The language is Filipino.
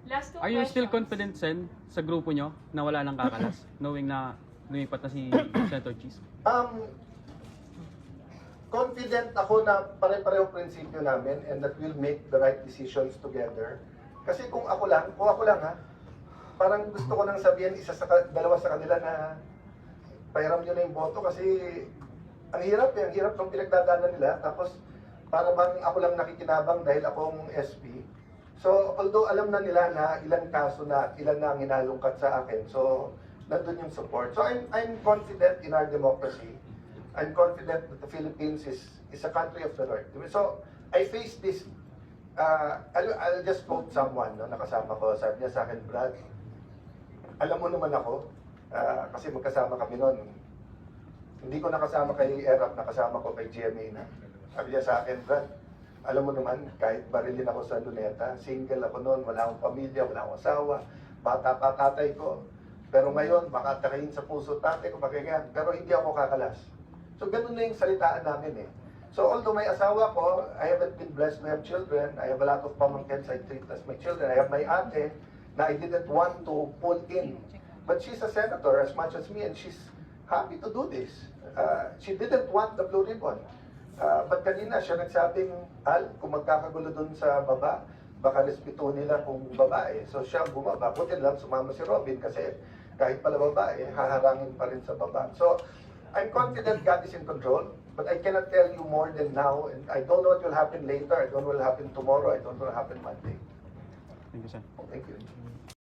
Last two Are you still questions. confident, Sen, sa grupo nyo na wala nang kakalas, knowing na lumipat na si Senator Cheese? Confident ako na pare-pareho prinsipyo namin and that we'll make the right decisions together. Kasi kung ako lang ha, parang gusto ko nang sabihin dalawa sa kanila na pahiram nyo na yung boto kasi ang hirap ng pinagdadaanan nila. Tapos para bang ako lang nakikinabang dahil akong SP. So although alam na nila na ilang kaso na, ilan na ang hinalungkat sa akin, so nandun yung support. So I'm confident in our democracy. I'm confident that the Philippines is a country of the Lord. So I face this, I'll just quote someone, no, nakasama ko, sabi niya sa akin, Brad, alam mo naman ako, kasi magkasama kami noon. Hindi ko nakasama kay Erap, nakasama ko kay GMA na. Sabi niya sa akin, Brad, alam mo naman, kahit barilin ako sa luneta, single ako noon, wala akong pamilya, wala akong asawa, bata pa tatay ko. Pero ngayon, baka takayin sa puso tatay ko, bakit pero hindi ako kakalas. So ganun na yung salitaan namin eh. So although may asawa ko, I haven't been blessed to have children. I have a lot of pamangkins I treat as my children. I have my ate na I didn't want to pull in. But she's a senator as much as me and she's happy to do this. She didn't want the blue ribbon. But kanina siya nagsabing, Al, kung magkakagulo dun sa baba, baka respeto nila kung babae. So siya bumaba. Buti lang sumama si Robin kasi kahit pala babae, haharangin pa rin sa baba. So I'm confident God is in control, but I cannot tell you more than now. And I don't know what will happen later. I don't know what will happen tomorrow. I don't know what will happen Monday. Thank you, Sen. Thank you.